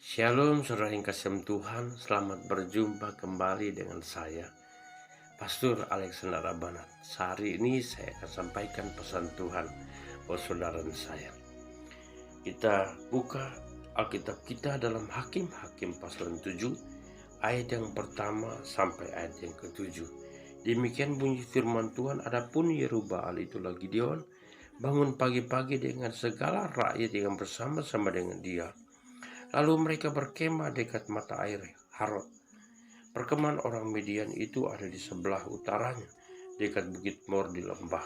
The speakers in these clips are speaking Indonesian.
Shalom saudara yang kasih Tuhan, selamat berjumpa kembali dengan saya, Pastor Alexander Rabanat. Hari ini saya akan sampaikan pesan Tuhan buat saudara dan saya. Kita buka Alkitab kita dalam Hakim-Hakim pasal 7, ayat yang pertama sampai ayat yang ke-7. Demikian bunyi firman Tuhan, adapun Yerubbaal itulah Gideon, bangun pagi-pagi dengan segala rakyat yang bersama-sama dengan dia. Lalu mereka berkemah dekat mata air Harod. Perkemahan orang Midian itu ada di sebelah utaranya, dekat Bukit Mor di lembah.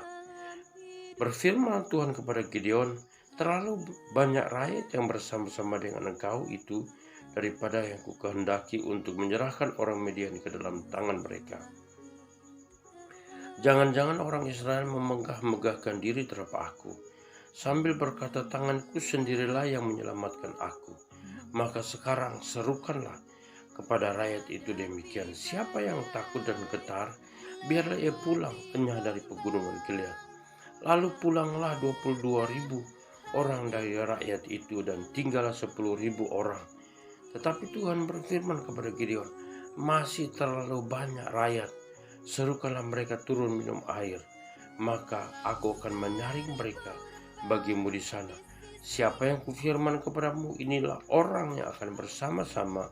Berfirman Tuhan kepada Gideon, terlalu banyak rakyat yang bersama-sama dengan engkau itu daripada yang kukehendaki untuk menyerahkan orang Midian ke dalam tangan mereka. Jangan-jangan orang Israel memegah-megahkan diri terhadap aku, sambil berkata, tanganku sendirilah yang menyelamatkan aku. Maka sekarang serukanlah kepada rakyat itu demikian, siapa yang takut dan getar, biarlah ia pulang kenyah dari pegunungan Gilead. Lalu pulanglah 22.000 orang dari rakyat itu, dan tinggallah 10.000 orang. Tetapi Tuhan berfirman kepada Gideon, masih terlalu banyak rakyat, serukanlah mereka turun minum air, maka aku akan menyaring mereka bagimu di sana. Siapa yang kufirman kepadamu, inilah orang yang akan bersama-sama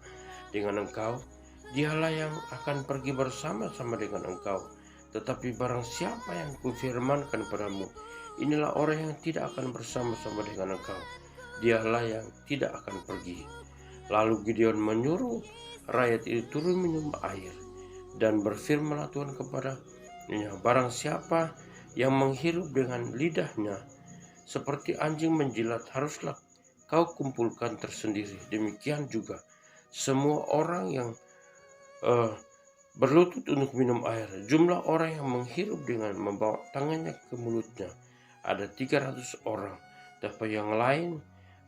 dengan engkau, dialah yang akan pergi bersama-sama dengan engkau. Tetapi barang siapa yang kufirmankan kepadamu, inilah orang yang tidak akan bersama-sama dengan engkau, dialah yang tidak akan pergi. Lalu Gideon menyuruh rakyat itu turun minum air, dan berfirmanlah Tuhan kepadanya, barang siapa yang menghirup dengan lidahnya seperti anjing menjilat, haruslah kau kumpulkan tersendiri. Demikian juga semua orang yang berlutut untuk minum air. Jumlah orang yang menghirup dengan membawa tangannya ke mulutnya ada 300 orang. Tapi yang lain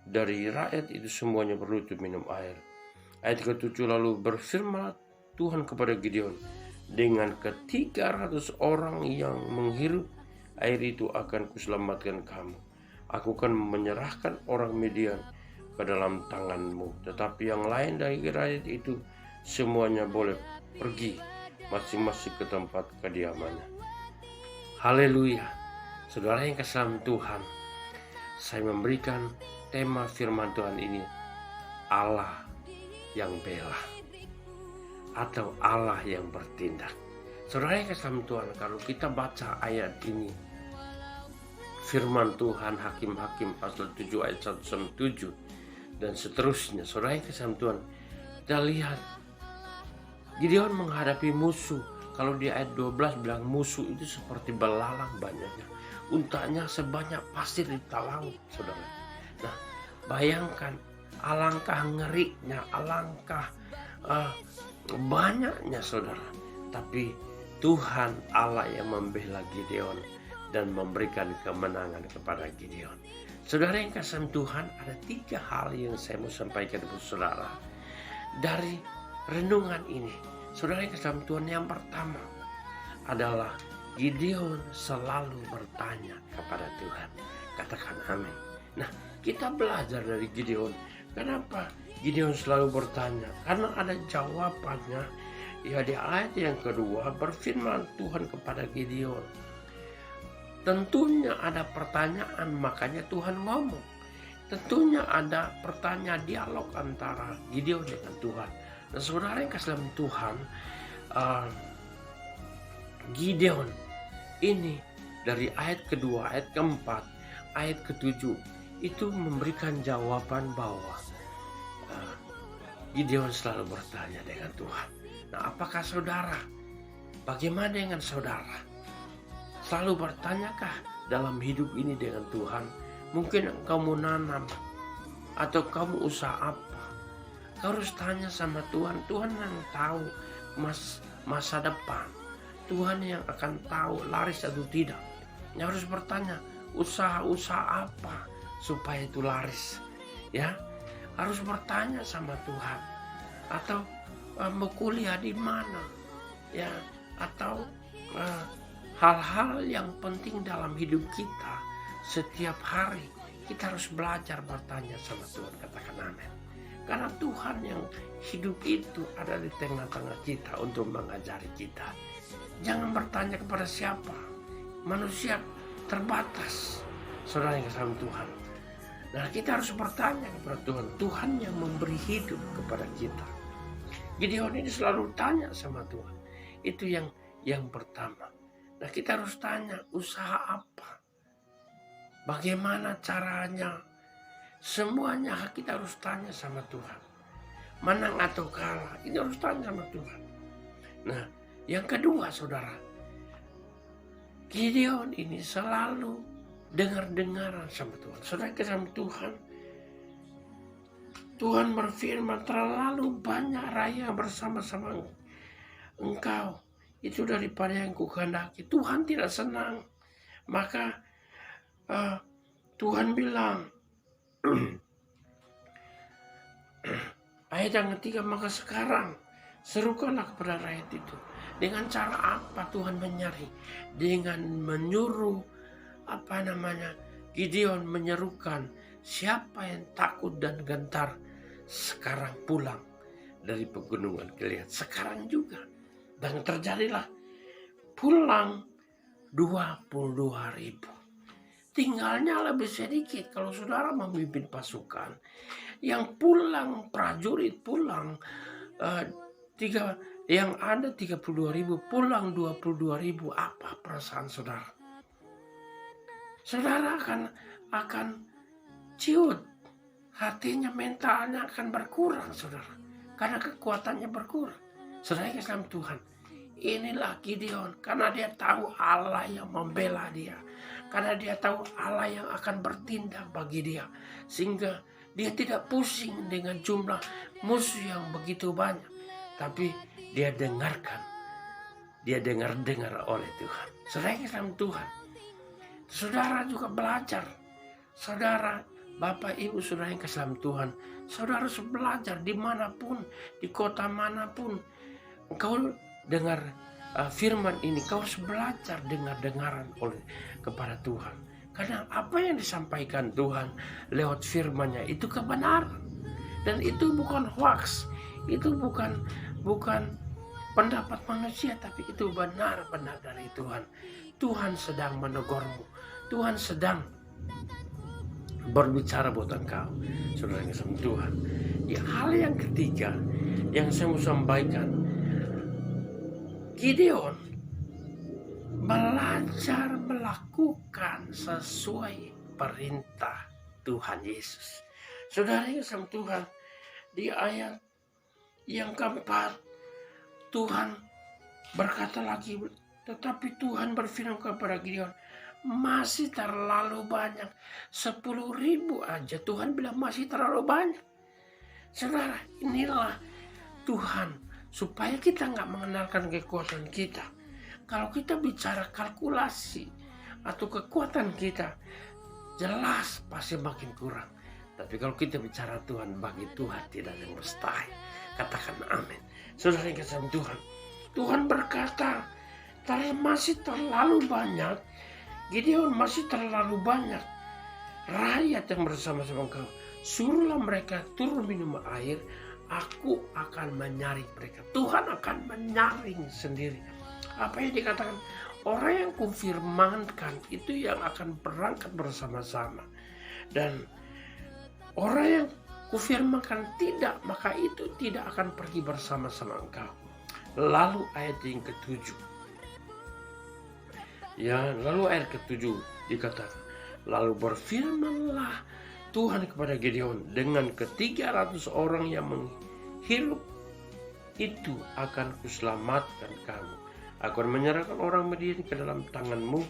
dari rakyat itu semuanya berlutut minum air. Ayat ke-7, lalu berfirman Tuhan kepada Gideon, dengan ke-300 orang yang menghirup air itu akan kuselamatkan kamu. Aku akan menyerahkan orang Midian ke dalam tanganmu. Tetapi yang lain dari rakyat itu semuanya boleh pergi masing-masing ke tempat kediamannya. Haleluya. Saudara yang kasih Tuhan, saya memberikan tema firman Tuhan ini, Allah yang bela atau Allah yang bertindak. Saudara yang kasih Tuhan, kalau kita baca ayat ini, firman Tuhan Hakim-Hakim pasal 7 ayat 1 sampai 7 dan seterusnya, saudara yang kasih Tuhan, kita lihat Gideon menghadapi musuh. Kalau di ayat 12 bilang musuh itu seperti belalang banyaknya, untanya sebanyak pasir di laut, saudara. Nah, bayangkan alangkah ngerinya, alangkah banyaknya, saudara. Tapi Tuhan Allah yang membela Gideon dan memberikan kemenangan kepada Gideon. Saudara yang kasih Tuhan, ada 3 hal yang saya mau sampaikan kepada saudara dari renungan ini. Saudara yang kasih Tuhan, yang pertama adalah Gideon selalu bertanya kepada Tuhan. Katakan amin. Nah, kita belajar dari Gideon. Kenapa Gideon selalu bertanya? Karena ada jawabannya. Ya, di ayat yang kedua berfirman Tuhan kepada Gideon. Tentunya ada pertanyaan, makanya Tuhan ngomong. Tentunya ada pertanyaan, dialog antara Gideon dengan Tuhan. Dan saudara yang kasih dalam Tuhan, Gideon ini dari ayat kedua, ayat keempat, ayat ketujuh itu memberikan jawaban bahwa Gideon selalu bertanya dengan Tuhan. Nah, apakah saudara? Bagaimana dengan saudara? Selalu bertanyakah dalam hidup ini dengan Tuhan? Mungkin kamu nanam atau kamu usaha apa? Kau harus tanya sama Tuhan. Tuhan yang tahu masa depan. Tuhan yang akan tahu laris atau tidak. Yang harus bertanya, usaha-usaha apa supaya itu laris? Ya, harus bertanya sama Tuhan. Atau mau kuliah di mana? Ya, atau hal-hal yang penting dalam hidup kita setiap hari kita harus belajar bertanya sama Tuhan. Katakan amin. Karena Tuhan yang hidup itu ada di tengah-tengah kita untuk mengajari kita. Jangan bertanya kepada siapa. Manusia terbatas, saudara yang kasih Tuhan. Nah, kita harus bertanya kepada Tuhan. Tuhan yang memberi hidup kepada kita. Gideon ini selalu tanya sama Tuhan. Itu yang pertama. Nah, kita harus tanya, usaha apa? Bagaimana caranya? Semuanya kita harus tanya sama Tuhan. Menang atau kalah, ini harus tanya sama Tuhan. Nah, yang kedua, saudara, Gideon ini selalu dengar-dengaran sama Tuhan. Saudara sama Tuhan, Tuhan berfirman, terlalu banyak raya bersama-sama engkau. Itu daripada yang kukehendaki. Tuhan tidak senang. Maka Tuhan bilang, ayat yang ketiga, maka sekarang serukanlah kepada rakyat itu. Dengan cara apa Tuhan menyari? Dengan menyuruh Gideon menyerukan siapa yang takut dan gentar sekarang pulang dari pegunungan Gilead. Sekarang juga. Dan terjadilah pulang 22.000. Tinggalnya lebih sedikit kalau saudara memimpin pasukan. Yang pulang, prajurit pulang, yang ada 32.000, pulang 22.000. Apa perasaan saudara? Saudara akan ciut. Hatinya, mentalnya akan berkurang, saudara. Karena kekuatannya berkurang. Saudara yang kasih Tuhan, inilah Gideon. Karena dia tahu Allah yang membela dia. Karena dia tahu Allah yang akan bertindak bagi dia. Sehingga dia tidak pusing dengan jumlah musuh yang begitu banyak. Tapi dia dengarkan. Dia dengar oleh Tuhan. Saudara yang kasih Tuhan, saudara juga belajar. Saudara, Bapak, Ibu, saudara yang kasih Tuhan, saudara harus belajar dimanapun, di kota manapun. Engkau dengar firman ini, kau harus belajar dengar-dengaran kepada Tuhan. Karena apa yang disampaikan Tuhan lewat firman-Nya itu kebenaran. Dan itu bukan hoax, itu bukan pendapat manusia, tapi itu benar-benar dari Tuhan. Tuhan sedang menegurmu. Tuhan sedang berbicara buat engkau, saudara yang sama Tuhan. Ya, hal yang ketiga yang saya mau sampaikan, Gideon belajar melakukan sesuai perintah Tuhan Yesus. Saudara yang sama Tuhan, di ayat yang keempat, Tuhan berkata lagi, tetapi Tuhan berfirman kepada Gideon, masih terlalu banyak, 10.000 aja. Tuhan bilang masih terlalu banyak. Saudara, inilah Tuhan, supaya kita nggak mengenalkan kekuatan kita. Kalau kita bicara kalkulasi atau kekuatan kita, jelas pasti makin kurang. Tapi kalau kita bicara Tuhan, bagi Tuhan tidak ada yang mustahil. Katakan amin. Saudara yang kasih Tuhan, Tuhan berkata, masih terlalu banyak. Gideon, masih terlalu banyak rakyat yang bersama-sama engkau. Suruhlah mereka turun minum air. Aku akan menyaring mereka. Tuhan akan menyaring sendiri. Apa yang dikatakan? Orang yang kufirmankan itu yang akan berangkat bersama-sama. Dan orang yang kufirmankan tidak, maka itu tidak akan pergi bersama-sama engkau. Lalu ayat yang ketujuh. Ya, lalu ayat ketujuh dikatakan, lalu berfirmanlah Tuhan kepada Gideon, dengan ke-300 orang yang menghirup itu akan kuselamatkan kamu. Aku akan menyerahkan orang Midian ke dalam tanganmu,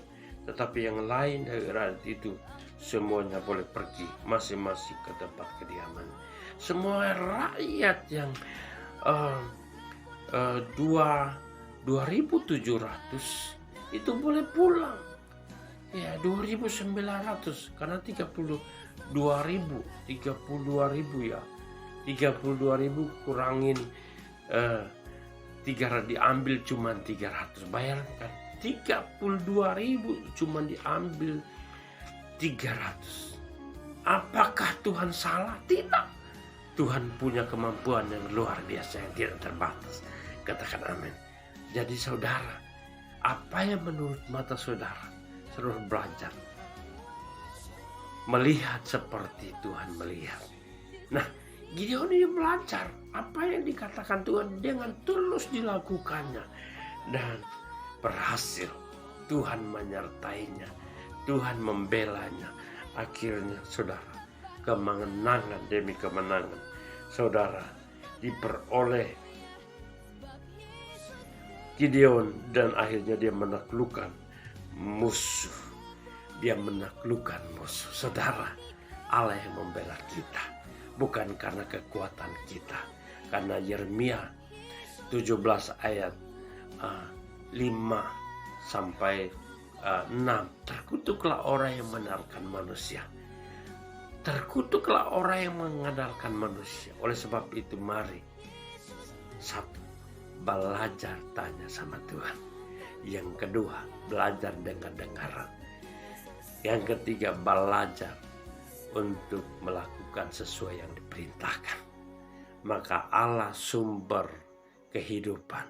tetapi yang lain dari rakyat itu semuanya boleh pergi masing-masing ke tempat kediaman. Semua rakyat yang 2.700 itu boleh pulang. Ya, 2.900 karena 32.000 ya. 32.000 kurangin 300, diambil cuma 300. Bayangkan 32.000 cuma diambil 300. Apakah Tuhan salah? Tidak. Tuhan punya kemampuan yang luar biasa yang tidak terbatas. Katakan amin. Jadi saudara, apa yang menurut mata saudara? Saudara belajar melihat seperti Tuhan melihat. Nah, Gideon ini belajar apa yang dikatakan Tuhan dengan tulus dilakukannya. Dan berhasil. Tuhan menyertainya. Tuhan membelanya. Akhirnya saudara, kemenangan demi kemenangan saudara diperoleh Gideon, dan akhirnya dia menaklukkan musuh. Dia menaklukkan musuh. Saudara, Allah yang membela kita, bukan karena kekuatan kita. Karena Yeremia 17 ayat 5 sampai 6, terkutuklah orang yang mengandalkan manusia. Terkutuklah orang yang mengandalkan manusia. Oleh sebab itu mari, satu, belajar tanya sama Tuhan. Yang kedua, belajar dengar-dengaran. Yang ketiga, belajar untuk melakukan sesuai yang diperintahkan. Maka Allah sumber kehidupan,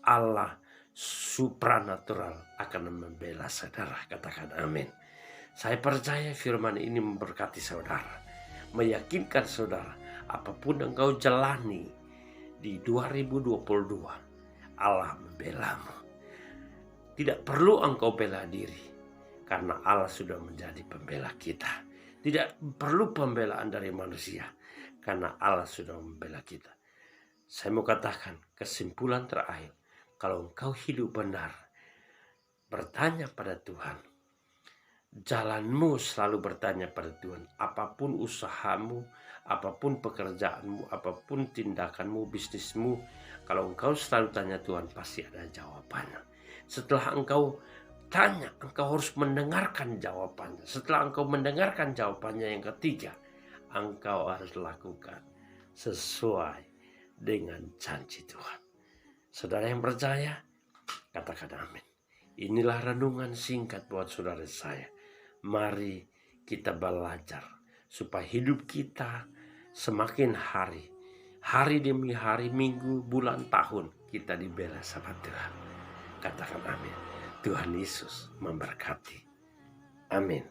Allah supranatural akan membela saudara. Katakan amin. Saya percaya firman ini memberkati saudara, meyakinkan saudara apapun yang kau jalani di 2022, Allah membelamu. Tidak perlu engkau bela diri, karena Allah sudah menjadi pembela kita. Tidak perlu pembelaan dari manusia, karena Allah sudah membela kita. Saya mau katakan kesimpulan terakhir, kalau engkau hidup benar, bertanya pada Tuhan, jalanmu selalu bertanya pada Tuhan. Apapun usahamu, apapun pekerjaanmu, apapun tindakanmu, bisnismu, kalau engkau selalu tanya Tuhan, pasti ada jawabannya. Setelah engkau tanya, engkau harus mendengarkan jawabannya. Setelah engkau mendengarkan jawabannya, yang ketiga, engkau harus lakukan sesuai dengan janji Tuhan. Saudara yang percaya, katakan amin. Inilah renungan singkat buat saudara saya. Mari kita belajar supaya hidup kita semakin hari demi hari, minggu, bulan, tahun, kita dibela sama Tuhan. Katakan amin. Tuhan Yesus memberkati. Amin.